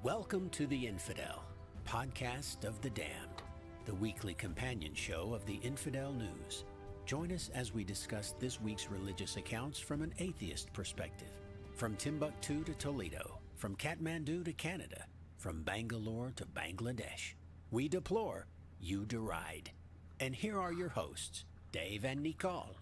Welcome to the Infidel, podcast of the damned, the weekly companion show of the Infidel News. Join us as we discuss this week's religious accounts from an atheist perspective. From Timbuktu to Toledo, from Kathmandu to Canada, from Bangalore to Bangladesh. We deplore, you deride. And here are your hosts, Dave and Nicole.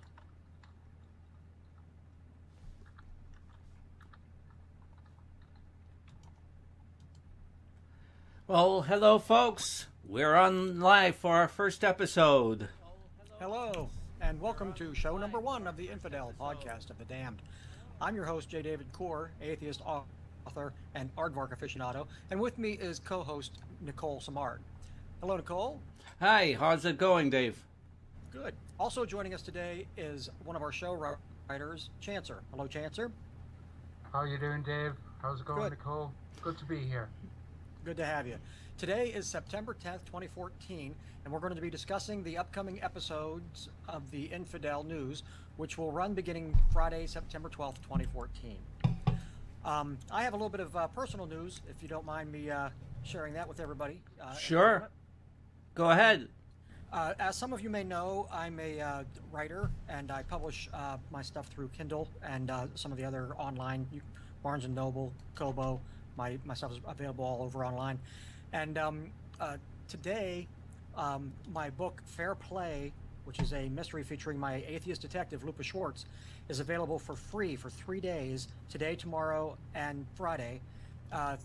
Well, hello, folks. We're on live for our first episode. Hello, and welcome to show number 1 of the Infidel podcast of the damned. I'm your host, J. David Core, atheist author and aardvark aficionado, and with me is co-host Nicole Samard. Hello, Nicole. Hi, how's it going, Dave? Good. Also joining us today is one of our show writers, Chancer. Hello, Chancer. How you doing, Dave? How's it going, Good. Nicole? Good to be here. Good to have you. Today is September 10th, 2014, and we're going to be discussing the upcoming episodes of the Infidel News, which will run beginning Friday, September 12th, 2014. I have a little bit of personal news, if you don't mind me sharing that with everybody. Sure. Go ahead. As some of you may know, I'm a writer, and I publish my stuff through Kindle and some of the other online, Barnes & Noble, Kobo. My stuff is available all over online. And today, my book, Fair Play, which is a mystery featuring my atheist detective, Lupa Schwartz, is available for free for 3 days, today, tomorrow, and Friday,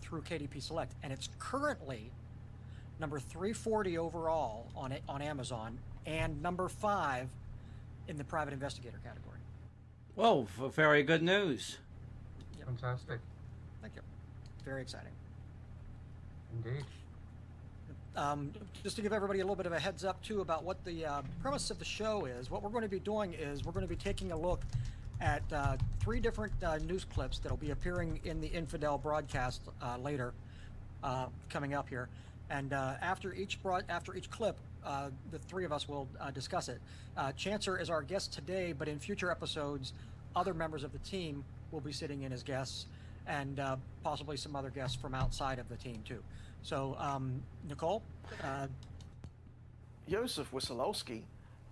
through KDP Select. And it's currently number 340 overall on Amazon, and number 5 in the private investigator category. Whoa, very good news. Yep. Fantastic. Thank you. Very exciting. Indeed. Just to give everybody a little bit of a heads up, too, about what the premise of the show is, what we're going to be doing is we're going to be taking a look at 3 different news clips that will be appearing in the Infidel broadcast later, coming up here. And after each clip, the 3 of us will discuss it. Chancer is our guest today, but in future episodes, other members of the team will be sitting in as guests, and possibly some other guests from outside of the team, too. So, Nicole? Joseph Wyssolowski,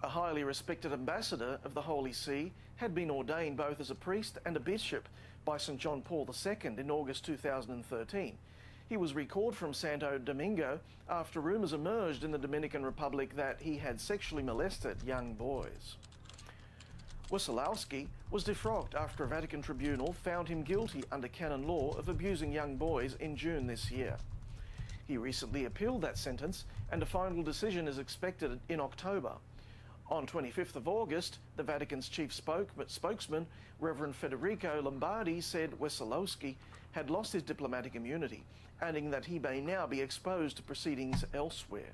a highly respected ambassador of the Holy See, had been ordained both as a priest and a bishop by St. John Paul II in August 2013. He was recalled from Santo Domingo after rumours emerged in the Dominican Republic that he had sexually molested young boys. Wyssolowski was defrocked after a Vatican tribunal found him guilty under canon law of abusing young boys in June this year. He recently appealed that sentence, and a final decision is expected in October. On 25th of August, the Vatican's chief spokesman, Reverend Federico Lombardi, said Wyssolowski had lost his diplomatic immunity, adding that he may now be exposed to proceedings elsewhere.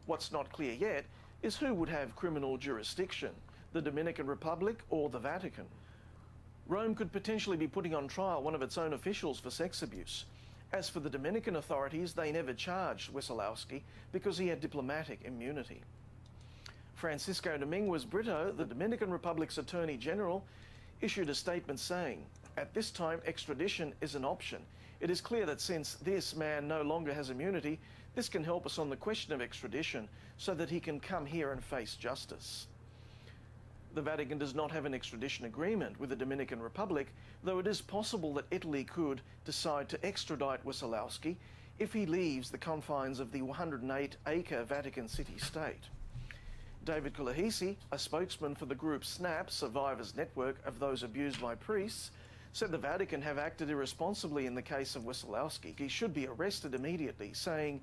What's not clear yet is who would have criminal jurisdiction, the Dominican Republic or the Vatican. Rome could potentially be putting on trial one of its own officials for sex abuse. As for the Dominican authorities, they never charged Wyssolowski because he had diplomatic immunity. Francisco Dominguez Brito, the Dominican Republic's Attorney General, issued a statement saying, "At this time, extradition is an option. It is clear that since this man no longer has immunity, this can help us on the question of extradition so that he can come here and face justice." The Vatican does not have an extradition agreement with the Dominican Republic, though it is possible that Italy could decide to extradite Wyssolowski if he leaves the confines of the 108-acre Vatican city-state. David Kulahisi, a spokesman for the group SNAP, Survivors Network of Those Abused by Priests, said the Vatican have acted irresponsibly in the case of Wyssolowski. He should be arrested immediately, saying,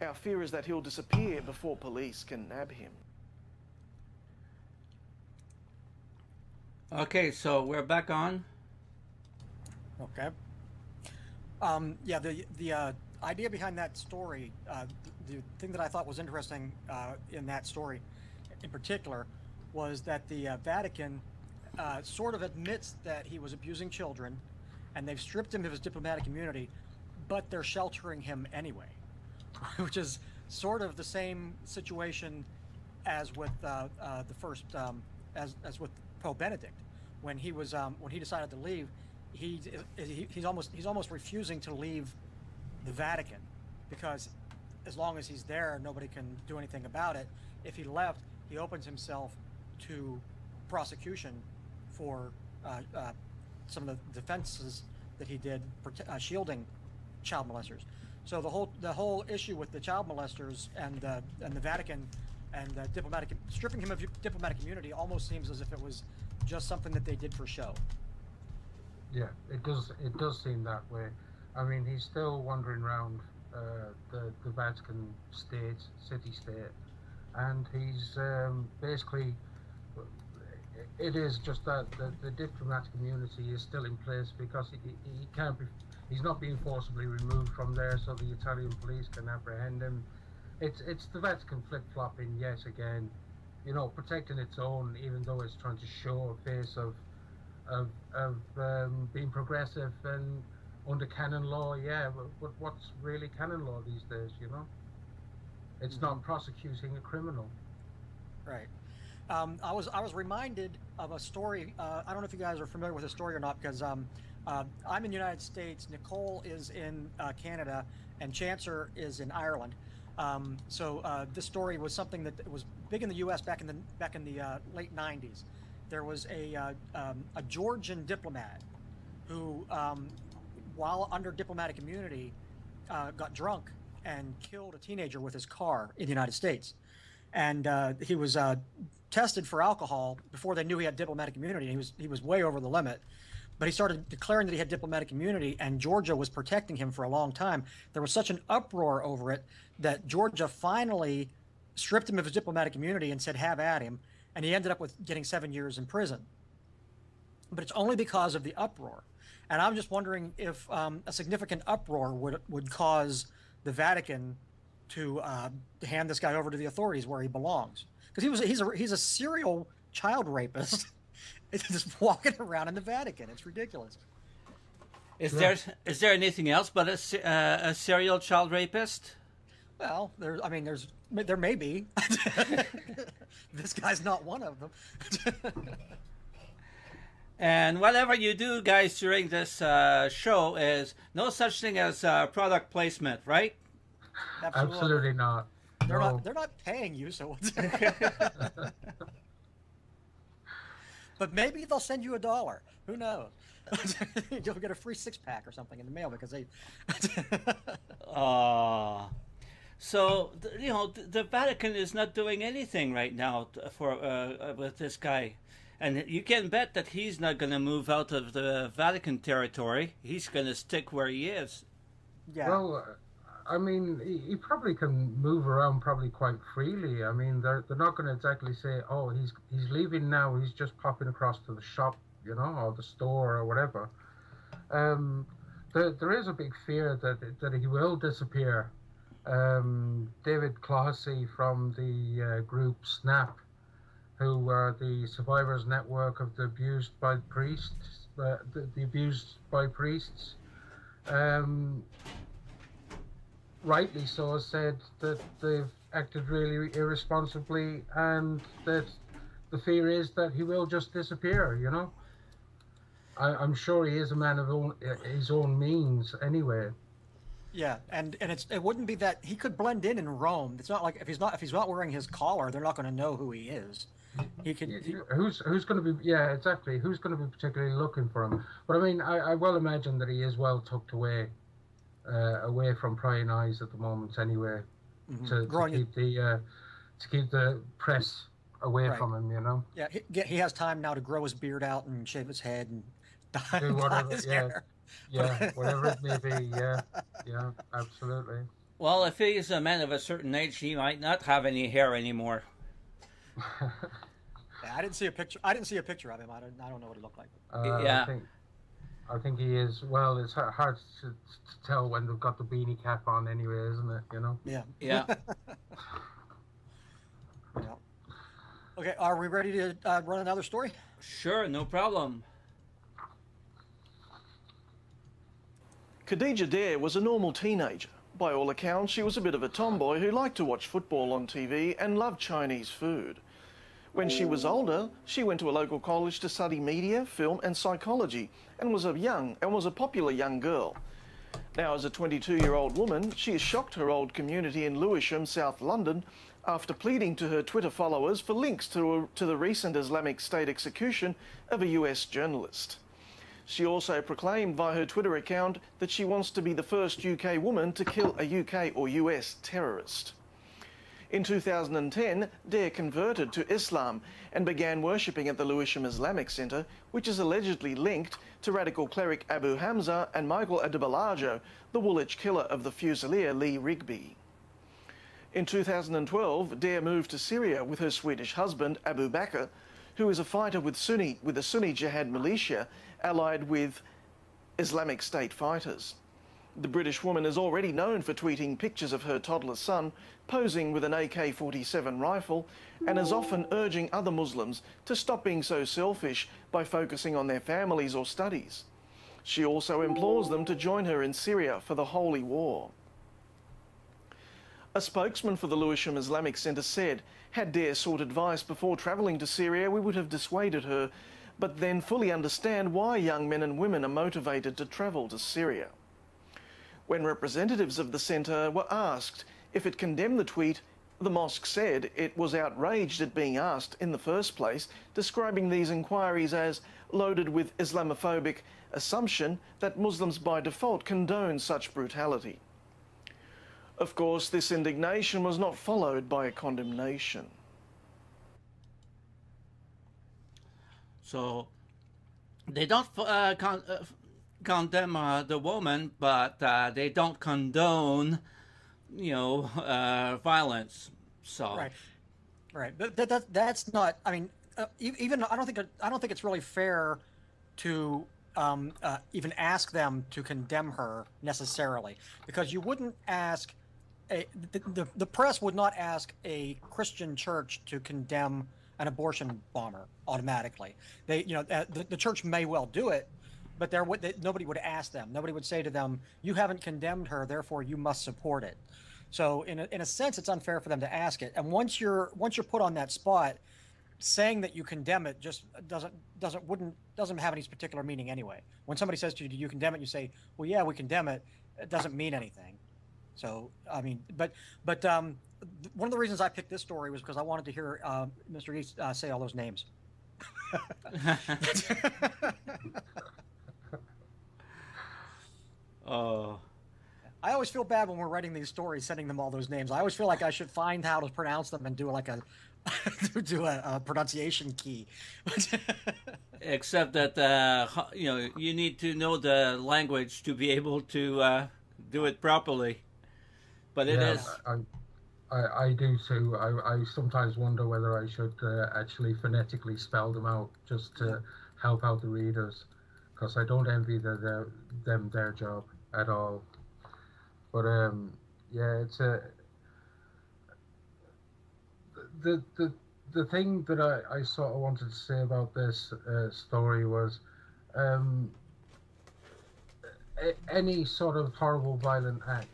"Our fear is that he'll disappear before police can nab him." Okay, so we're back on. Okay. Yeah, the idea behind that story, the thing that I thought was interesting in that story in particular was that the Vatican sort of admits that he was abusing children, and they've stripped him of his diplomatic immunity, but they're sheltering him anyway, which is sort of the same situation as with the first, as with Pope Benedict. When he was when he decided to leave, he's almost refusing to leave the Vatican, because as long as he's there, nobody can do anything about it. If he left, he opens himself to prosecution for some of the defenses that he did shielding child molesters. So the whole issue with the child molesters and the Vatican and stripping him of diplomatic immunity almost seems as if it was just something that they did for show. Yeah, it does seem that way. I mean, he's still wandering around the Vatican city-state, and he's basically, it is just that the diplomatic immunity is still in place because he can't be, he's not being forcibly removed from there, so the Italian police can apprehend him. It's the Vatican flip-flopping yet again, you know, protecting its own, even though it's trying to show a face of being progressive and under canon law. Yeah, but what's really canon law these days, you know? It's not prosecuting a criminal. Right. I was reminded of a story. I don't know if you guys are familiar with the story or not, because I'm in the United States. Nicole is in Canada, and Chancer is in Ireland. So this story was something that was big in the U.S. back in the late '90s. There was a Georgian diplomat who, while under diplomatic immunity, got drunk and killed a teenager with his car in the United States. And he was tested for alcohol before they knew he had diplomatic immunity. He was way over the limit. But he started declaring that he had diplomatic immunity, and Georgia was protecting him for a long time. There was such an uproar over it that Georgia finally stripped him of his diplomatic immunity and said, have at him. And he ended up with getting 7 years in prison. But it's only because of the uproar. And I'm just wondering if a significant uproar would cause the Vatican to hand this guy over to the authorities where he belongs. Because he's a serial child rapist. It's just walking around in the Vatican. It's ridiculous. Is there anything else but a serial child rapist? Well, there may be. This guy's not one of them. And whatever you do, guys, during this show is no such thing as product placement, right? Absolutely not. They're No. not paying you, so. But maybe they'll send you $1. Who knows? You'll get a free 6-pack or something in the mail because they. So the Vatican is not doing anything right now with this guy, and you can bet that he's not going to move out of the Vatican territory. He's going to stick where he is. Yeah. Well, I mean, he probably can move around probably quite freely. I mean, they're not going to exactly say, oh, he's leaving now. He's just popping across to the shop, you know, or the store or whatever. There is a big fear that he will disappear. David Clohessy from the group SNAP, who are the Survivors Network of the Abused by Priests, the Abused by Priests, rightly so, said that they've acted really irresponsibly, and that the fear is that he will just disappear, you know. I'm sure he is a man of his own means anyway. Yeah, and it wouldn't be that he could blend in Rome. It's not like if he's not wearing his collar, they're not going to know who he is. He could. Who's going to be? Yeah, exactly. Who's going to be particularly looking for him? But I mean, I well imagine that he is well tucked away from prying eyes at the moment, anyway, to keep the press away from him, you know. Yeah, he has time now to grow his beard out and shave his head and do whatever. his hair. Yeah, whatever it may be. Yeah, absolutely. Well, if he's a man of a certain age, he might not have any hair anymore. Yeah, I didn't see a picture of him. I don't know what he looked like. Yeah. I think he is. Well, it's hard to tell when they've got the beanie cap on, anyway, isn't it? You know. Yeah. Yeah. Yeah. Okay, are we ready to run another story? Sure, no problem. Khadija Dare was a normal teenager. By all accounts, she was a bit of a tomboy who liked to watch football on TV and loved Chinese food. When she was older, she went to a local college to study media, film and psychology and was a popular young girl. Now, as a 22-year-old woman, she has shocked her old community in Lewisham, South London, after pleading to her Twitter followers for links to the recent Islamic State execution of a US journalist. She also proclaimed via her Twitter account that she wants to be the first UK woman to kill a UK or US terrorist. In 2010, Dare converted to Islam and began worshipping at the Lewisham Islamic Centre, which is allegedly linked to radical cleric Abu Hamza and Michael Adebolajo, the Woolwich killer of the Fusilier Lee Rigby. In 2012, Dare moved to Syria with her Swedish husband, Abu Bakr, who is a fighter with the Sunni Jihad militia allied with Islamic State fighters. The British woman is already known for tweeting pictures of her toddler son posing with an AK-47 rifle and is often urging other Muslims to stop being so selfish by focusing on their families or studies. She also implores them to join her in Syria for the Holy War. A spokesman for the Lewisham Islamic Centre said, "Had Dare sought advice before travelling to Syria, we would have dissuaded her, but then fully understand why young men and women are motivated to travel to Syria." When representatives of the centre were asked if it condemned the tweet, the mosque said it was outraged at being asked in the first place, describing these inquiries as loaded with Islamophobic assumption that Muslims by default condone such brutality. Of course, this indignation was not followed by a condemnation. So they don't condemn the woman, but they don't condone, violence. So right. But that's not. I mean, even I don't think it's really fair to even ask them to condemn her necessarily, because you wouldn't ask the press would not ask a Christian church to condemn an abortion bomber automatically. They, the church may well do it, but nobody would ask them. Nobody would say to them, "You haven't condemned her, therefore you must support it." So in a sense, it's unfair for them to ask it. And once you're put on that spot, saying that you condemn it just doesn't have any particular meaning anyway. When somebody says to you, "Do you condemn it?" you say, "Well, yeah, we condemn it." It doesn't mean anything. So I mean, but one of the reasons I picked this story was because I wanted to hear Mr. East say all those names. Oh. I always feel bad when we're writing these stories, sending them all those names. I always feel like I should find how to pronounce them and do like a pronunciation key. Except that you need to know the language to be able to do it properly. But it is. I do too. I sometimes wonder whether I should actually phonetically spell them out just to help out the readers, because I don't envy them their job at all. But yeah, it's the thing that I sort of wanted to say about this story was any sort of horrible violent act.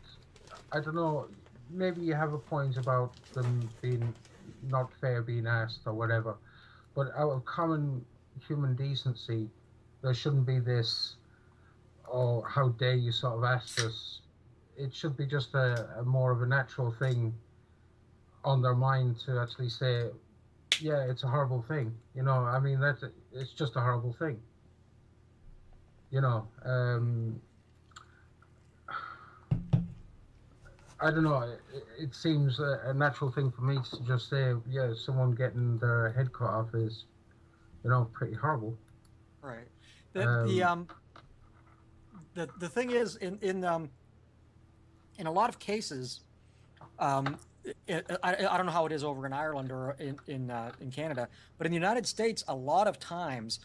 I don't know, maybe you have a point about them being not fair being asked or whatever, but out of common human decency, there shouldn't be this, "Oh, how dare you," sort of ask us. It should be just a more of a natural thing on their mind to actually say, "Yeah, it's a horrible thing." I mean, it's just a horrible thing. I don't know. It seems a natural thing for me to just say, "Yeah, someone getting their head cut off is, pretty horrible." Right. The thing is, in a lot of cases, I don't know how it is over in Ireland or in Canada, but in the United States, a lot of times,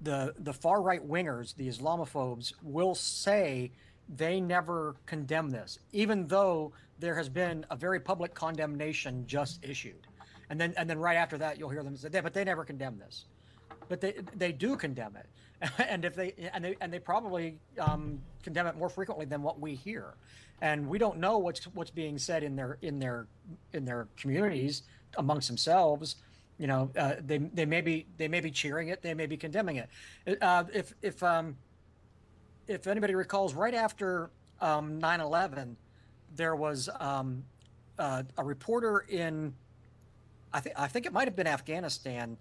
the far right wingers, the Islamophobes, will say they never condemn this, even though there has been a very public condemnation just issued, and then right after that, you'll hear them say, "But they never condemn this," but they do condemn it, and they probably condemn it more frequently than what we hear, and we don't know what's being said in their communities amongst themselves. They may be cheering it, they may be condemning it. If anybody recalls, right after 9/11, there was a reporter in, I think it might have been Afghanistan,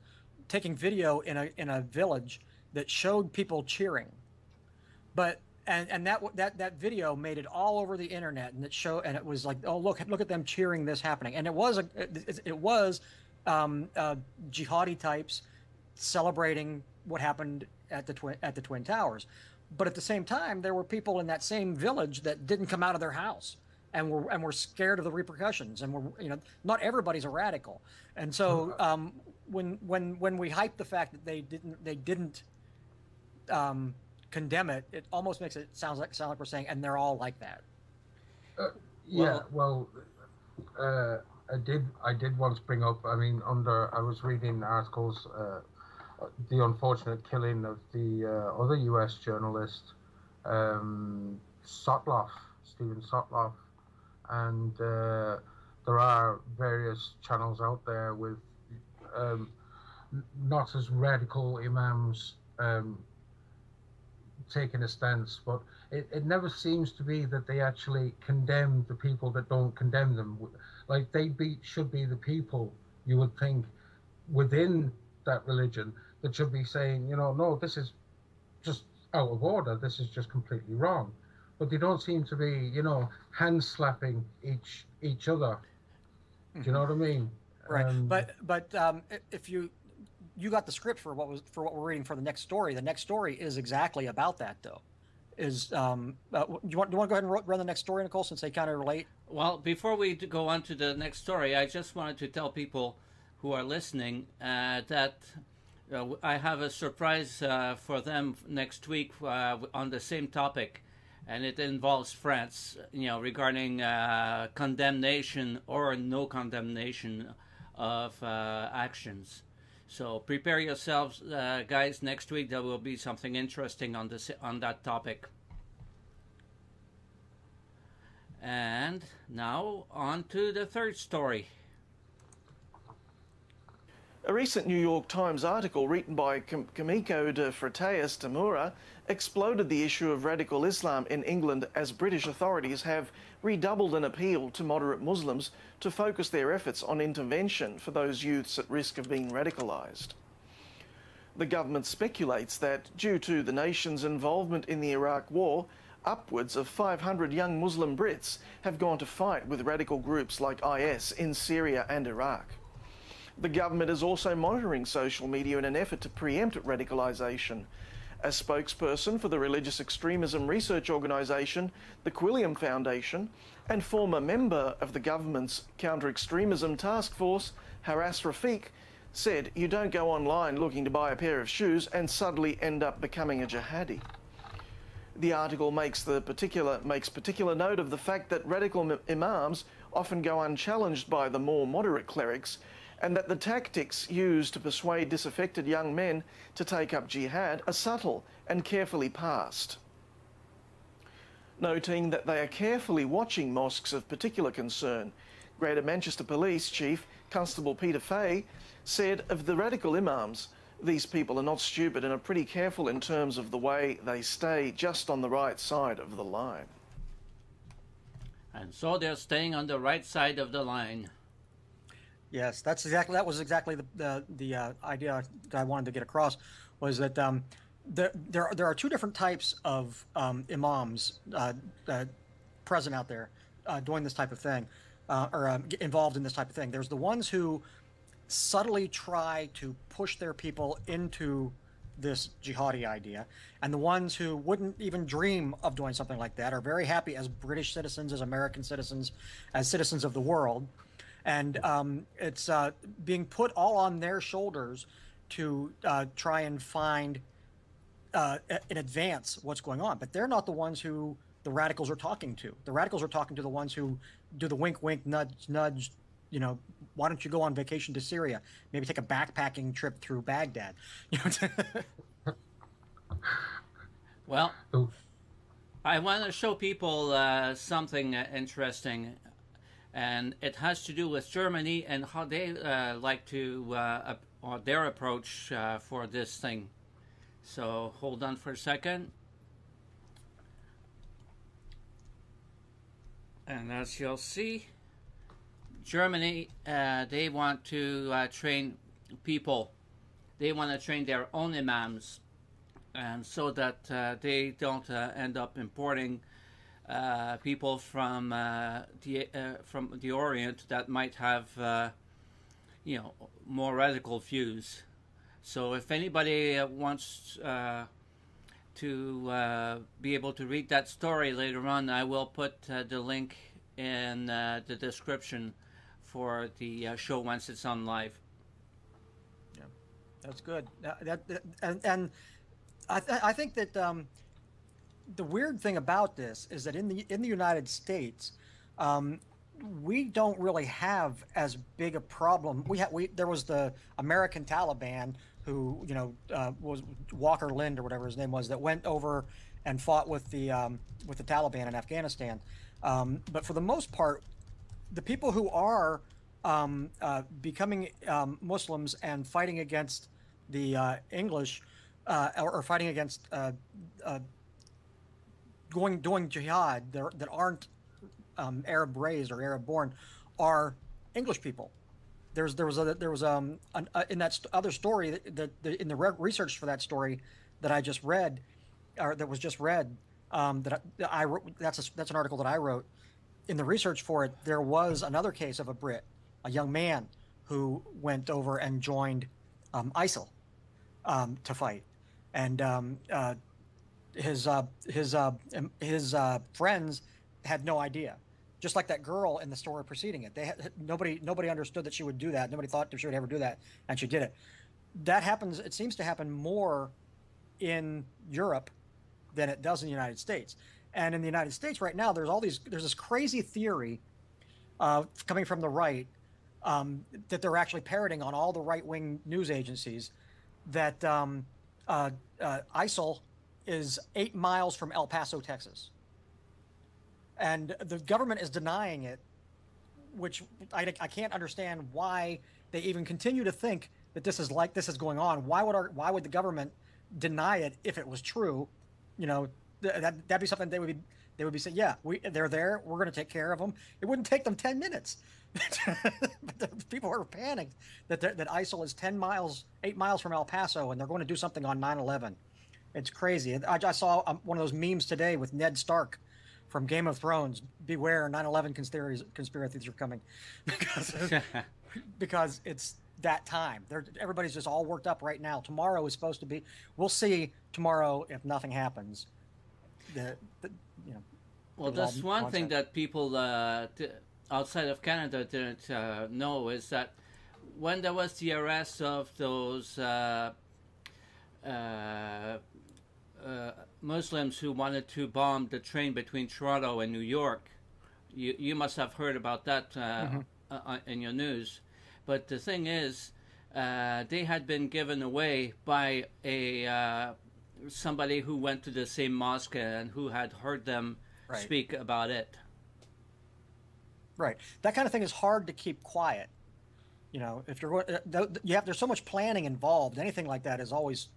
taking video in a village that showed people cheering, but that video made it all over the internet, and it was like, oh, look at them cheering this happening, and it was jihadi types celebrating what happened at the Twin Towers. But at the same time, there were people in that same village that didn't come out of their house and were scared of the repercussions, and not everybody's a radical. And so when we hype the fact that they didn't condemn it, it almost makes it sound like we're saying, and they're all like that. I did once bring up. I mean, I was reading articles. The unfortunate killing of the other U.S. journalist, Stephen Sotloff, and there are various channels out there with not as radical imams taking a stance, but it never seems to be that they actually condemn the people that don't condemn them. Like should be the people, you would think, within that religion that should be saying, no, this is just out of order. This is just completely wrong. But they don't seem to be, hand slapping each other. Do you know what I mean? Right. But if you got the script for what we're reading for the next story. The next story is exactly about that, though. Do you want to go ahead and run the next story, Nicole, since they kind of relate? Well, before we go on to the next story, I just wanted to tell people who are listening that I have a surprise for them next week on the same topic, and it involves France, regarding condemnation or no condemnation of actions. So prepare yourselves, guys. Next week there will be something interesting on that topic. And now on to the third story. A recent New York Times article written by Kimiko de Freitas Tamura exploded the issue of radical Islam in England as British authorities have redoubled an appeal to moderate Muslims to focus their efforts on intervention for those youths at risk of being radicalised. The government speculates that due to the nation's involvement in the Iraq War, upwards of 500 young Muslim Brits have gone to fight with radical groups like IS in Syria and Iraq. The government is also monitoring social media in an effort to preempt radicalisation. A spokesperson for the religious extremism research organisation, the Quilliam Foundation, and former member of the government's counter-extremism task force, Haras Rafiq, said you don't go online looking to buy a pair of shoes and suddenly end up becoming a jihadi. The article makes particular note of the fact that radical imams often go unchallenged by the more moderate clerics, and that the tactics used to persuade disaffected young men to take up jihad are subtle and carefully passed. Noting that they are carefully watching mosques of particular concern, Greater Manchester Police Chief Constable Peter Fay said of the radical imams, these people are not stupid and are pretty careful in terms of the way they stay just on the right side of the line. And so they're staying on the right side of the line. Yes, that was exactly the idea that I wanted to get across, was that there are two different types of imams present out there doing this type of thing, or involved in this type of thing. There's the ones who subtly try to push their people into this jihadi idea, and the ones who wouldn't even dream of doing something like that are very happy as British citizens, as American citizens, as citizens of the world. And it's being put all on their shoulders to try and find in advance what's going on. But they're not the ones who the radicals are talking to. The radicals are talking to the ones who do the wink, wink, nudge, nudge. Why don't you go on vacation to Syria? Maybe take a backpacking trip through Baghdad. Well, I want to show people something interesting. And it has to do with Germany and how they like to, or their approach for this thing. So hold on for a second. And as you'll see, Germany, they want to train people. They want to train their own imams, and so that they don't end up importing people from the Orient that might have, more radical views. So if anybody wants to be able to read that story later on, I will put the link in the description for the show once it's on live. Yeah, that's good. And I think that the weird thing about this is that in the United States, we don't really have as big a problem. There was the American Taliban who was Walker Lind or whatever his name was, that went over and fought with the Taliban in Afghanistan. But for the most part, the people who are becoming Muslims and fighting against the English or fighting against doing jihad that aren't Arab raised or Arab born are English people. There was in that other story that in the research for that story that I just read, or that was just read, that I wrote, that's an article that I wrote. In the research for it, there was another case of a Brit, a young man who went over and joined ISIL to fight, and his friends had no idea. Just like that girl in the story preceding it, nobody understood that she would do that. Nobody thought that she would ever do that, and she did it. That happens. It seems to happen more in Europe than it does in the United States. And in the United States right now, there's this crazy theory coming from the right that they're actually parroting on all the right-wing news agencies that ISIL is 8 miles from El Paso, Texas. And the government is denying it, which I can't understand why they even continue to think that this is going on. Why would the government deny it if it was true? That'd be something they would be saying. Yeah, they're there. We're going to take care of them. It wouldn't take them 10 minutes. But people are panicked that ISIL is 8 miles from El Paso, and they're going to do something on 9/11. It's crazy. I saw one of those memes today with Ned Stark from Game of Thrones. Beware, 9/11 conspiracies are coming, because it's that time. Everybody's just all worked up right now. Tomorrow is supposed to be. We'll see tomorrow if nothing happens. Well, that's one thing that people outside of Canada didn't know, is that when there was the arrest of those Muslims who wanted to bomb the train between Toronto and New York, you must have heard about that in your news. But the thing is, they had been given away by somebody who went to the same mosque and who had heard them speak about it. Right. That kind of thing is hard to keep quiet. If you're there's so much planning involved. Anything like that is always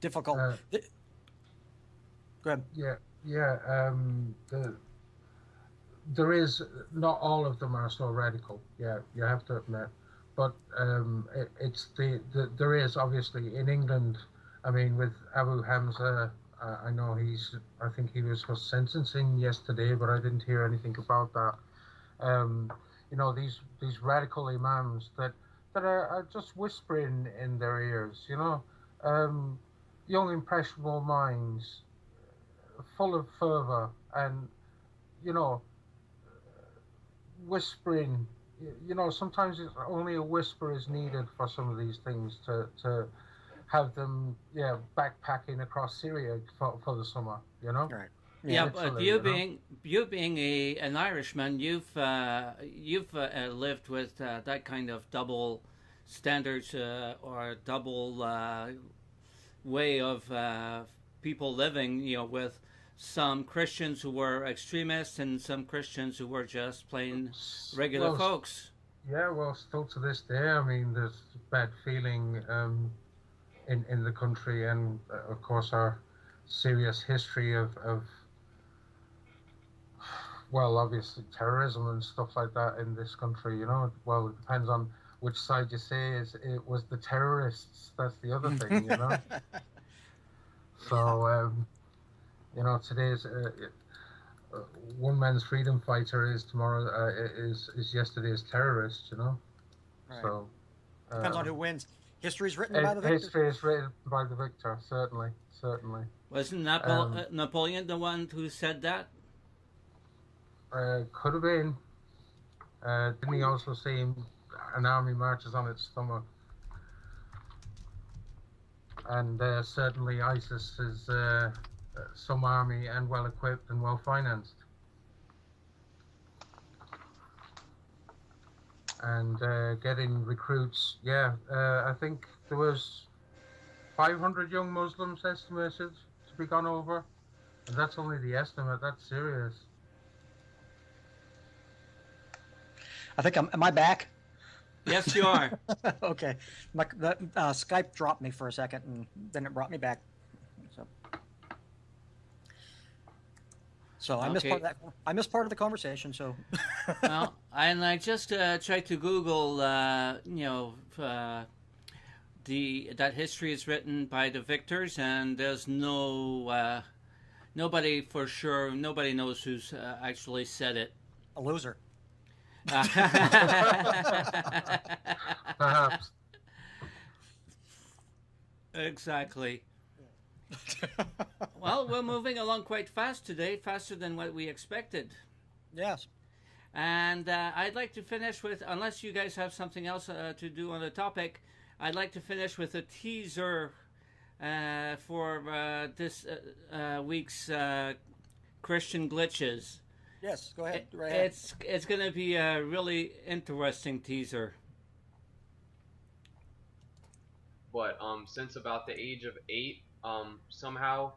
difficult. Go ahead. Yeah. There is, not all of them are so radical. Yeah, you have to admit, but there is obviously in England. I mean, with Abu Hamza, I think he was for sentencing yesterday, but I didn't hear anything about that. These radical imams that are just whispering in their ears, young impressionable minds, full of fervor, and whispering. Sometimes only a whisper is needed for some of these things to have them backpacking across Syria for the summer. Right. Yeah, but you being an Irishman, you've lived with that kind of double standards or double way of people living. With some Christians who were extremists and some Christians who were just plain regular folks. Yeah, well, still to this day, I mean, there's bad feeling in the country, and of course our serious history of well, obviously terrorism and stuff like that in this country. Well, it depends on which side you say it was the terrorists. That's the other thing. So today's one man's freedom fighter is tomorrow is yesterday's terrorist. Right. So depends on who wins. History's written by the victor. History is written by the victor. Certainly. Wasn't Napoleon the one who said that? Could have been. Didn't he also say an army marches on its stomach? And certainly ISIS is some army and well equipped and well financed. And getting recruits, I think there was 500 young Muslims estimated to be gone over. And that's only the estimate. That's serious. I think am I back? Yes, you are. Okay. Skype dropped me for a second, and then it brought me back. So I missed part of that. I missed part of the conversation. So. Well, and I just tried to Google, that history is written by the victors, and there's nobody for sure. Nobody knows who's actually said it. A loser. Perhaps. Exactly. Well, we're moving along quite fast today, faster than what we expected. Yes. And I'd like to finish with, unless you guys have something else to do on the topic, I'd like to finish with a teaser for this week's Christian Glitches. Yes, go ahead. Right ahead. It's going to be a really interesting teaser. But since about the age of 8, somehow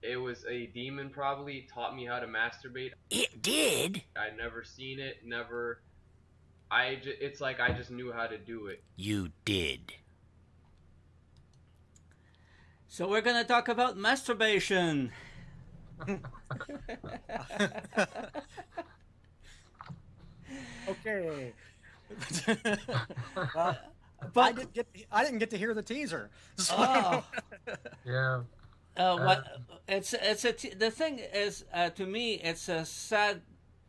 it was a demon probably taught me how to masturbate. It did? I'd never seen it, never. It's like I just knew how to do it. You did. So we're going to talk about masturbation. Okay. Well, but I didn't get to hear the teaser. So. Oh. Yeah. The thing is, to me, it's a sad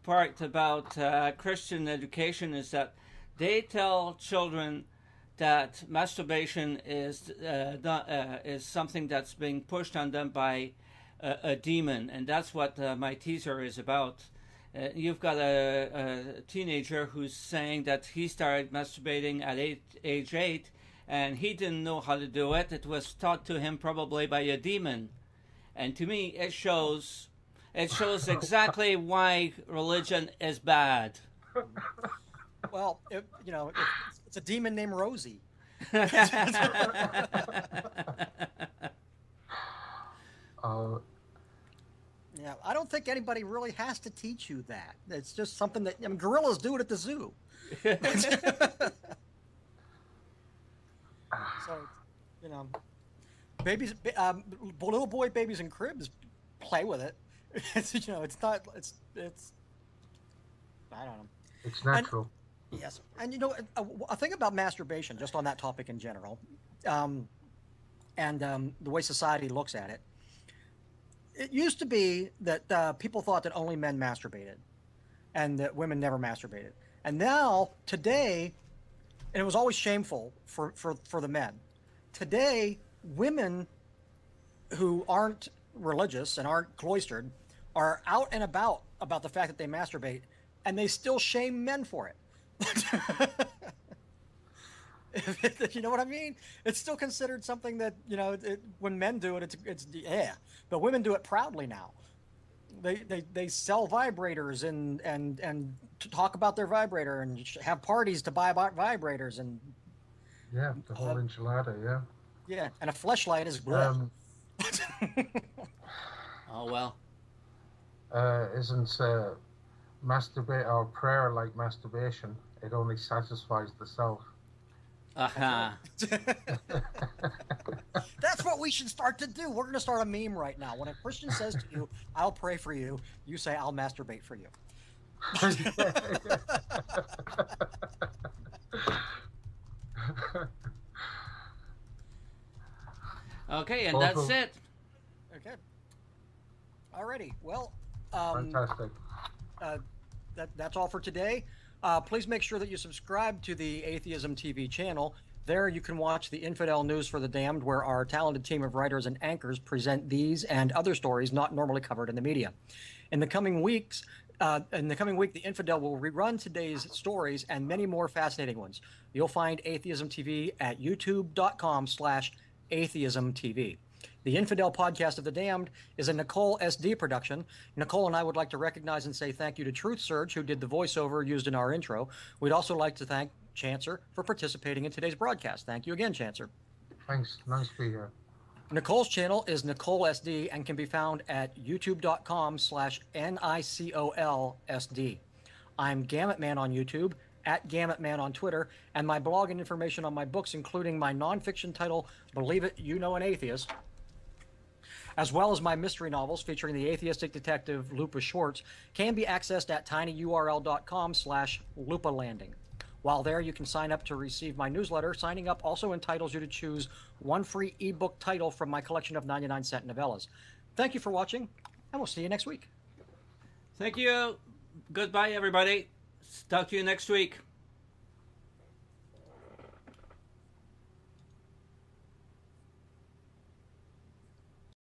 part about Christian education is that they tell children that masturbation is something that's being pushed on them by a demon, and that's what my teaser is about. You've got a teenager who's saying that he started masturbating at age 8, and he didn't know how to do it. It was taught to him probably by a demon. And to me, it shows exactly why religion is bad. Well, it's a demon named Rosie. Yeah, I don't think anybody really has to teach you that. It's just something that gorillas do it at the zoo. So, babies, little boy babies in cribs play with it. It's I don't know. It's natural. Yes, and a thing about masturbation, just on that topic in general, and the way society looks at it. It used to be that people thought that only men masturbated, and that women never masturbated. And now, today, and it was always shameful for the men. Today, women who aren't religious and aren't cloistered are out and about the fact that they masturbate, and they still shame men for it. You know what I mean? It's still considered something that when men do it, it's but women do it proudly now. They sell vibrators and talk about their vibrator and have parties to buy vibrators and the whole enchilada, yeah, and a fleshlight is blood. Oh well. Isn't masturbate or prayer like masturbation? It only satisfies the self. Uh-huh. That's what we should start to do. We're going to start a meme right now. When a Christian says to you, "I'll pray for you," you say, "I'll masturbate for you." Okay, and Awesome. that's it. Okay. Alrighty. Well, Fantastic. that's all for today. Please make sure that you subscribe to the Atheism TV channel. There you can watch the Infidel News for the Damned, where our talented team of writers and anchors present these and other stories not normally covered in the media. In the coming week, the Infidel will rerun today's stories and many more fascinating ones. You'll find Atheism TV at youtube.com/atheismtv. The Infidel Podcast of the Damned is a Nicole SD production. Nicole and I would like to recognize and say thank you to Truth Surge, who did the voiceover used in our intro. We'd also like to thank Chancer for participating in today's broadcast. Thank you again, Chancer. Thanks. Nice to be here. Nicole's channel is Nicole SD and can be found at youtube.com/NICOLSD. I'm Gamut Man on YouTube, at Gamut Man on Twitter, and my blog and information on my books, including my nonfiction title, Believe It, You Know an Atheist, as well as my mystery novels featuring the atheistic detective Lupa Schwartz, can be accessed at tinyurl.com/lupalanding. While there, you can sign up to receive my newsletter. Signing up also entitles you to choose one free ebook title from my collection of 99-cent novellas. Thank you for watching, and we'll see you next week. Thank you. Goodbye, everybody. Talk to you next week.